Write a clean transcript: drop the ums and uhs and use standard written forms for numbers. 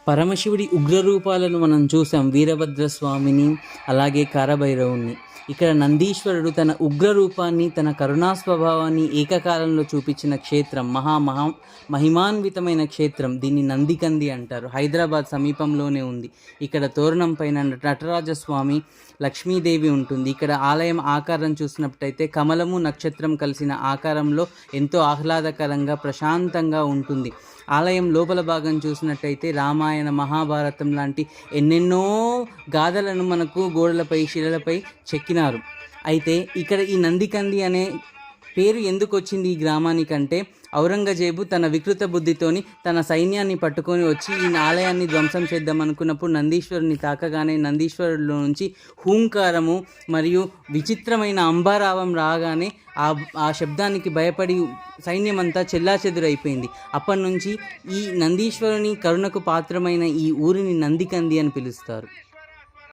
పరమశివుడి ఉగ్రరూపాలను మనం చూసాం. వీరభద్రస్వామిని, అలాగే కారభైరవుణ్ణి. ఇక్కడ నందీశ్వరుడు తన ఉగ్రరూపాన్ని, తన కరుణా స్వభావాన్ని ఏకకాలంలో చూపించిన క్షేత్రం, మహిమాన్వితమైన క్షేత్రం. దీన్ని నందికంది అంటారు. హైదరాబాద్ సమీపంలోనే ఉంది. ఇక్కడ తోరణం పైన నటరాజస్వామి, లక్ష్మీదేవి ఉంటుంది. ఇక్కడ ఆలయం ఆకారం చూసినట్టయితే కమలము, నక్షత్రం కలిసిన ఆకారంలో ఎంతో ఆహ్లాదకరంగా, ప్రశాంతంగా ఉంటుంది. ఆలయం లోపల భాగం చూసినట్టయితే రామాయణ, మహాభారతం లాంటి ఎన్నెన్నో గాథలను మనకు గోడలపై, శిలలపై చెక్కినారు. అయితే ఇక్కడ ఈ నందికంది అనే పేరు ఎందుకు వచ్చింది ఈ గ్రామానికంటే, ఔరంగజేబు తన వికృత బుద్ధితోని తన సైన్యాన్ని పట్టుకొని వచ్చి ఈ ఆలయాన్ని ధ్వంసం చేద్దాం అనుకున్నప్పుడు నందీశ్వరుని తాకగానే నందీశ్వరులో నుంచి హూంకారము మరియు విచిత్రమైన అంబారావం రాగానే ఆ శబ్దానికి భయపడి సైన్యం అంతా చెల్లాచెదురైపోయింది. అప్పటి నుంచి ఈ నందీశ్వరుని కరుణకు పాత్రమైన ఈ ఊరిని నందికంది అని పిలుస్తారు.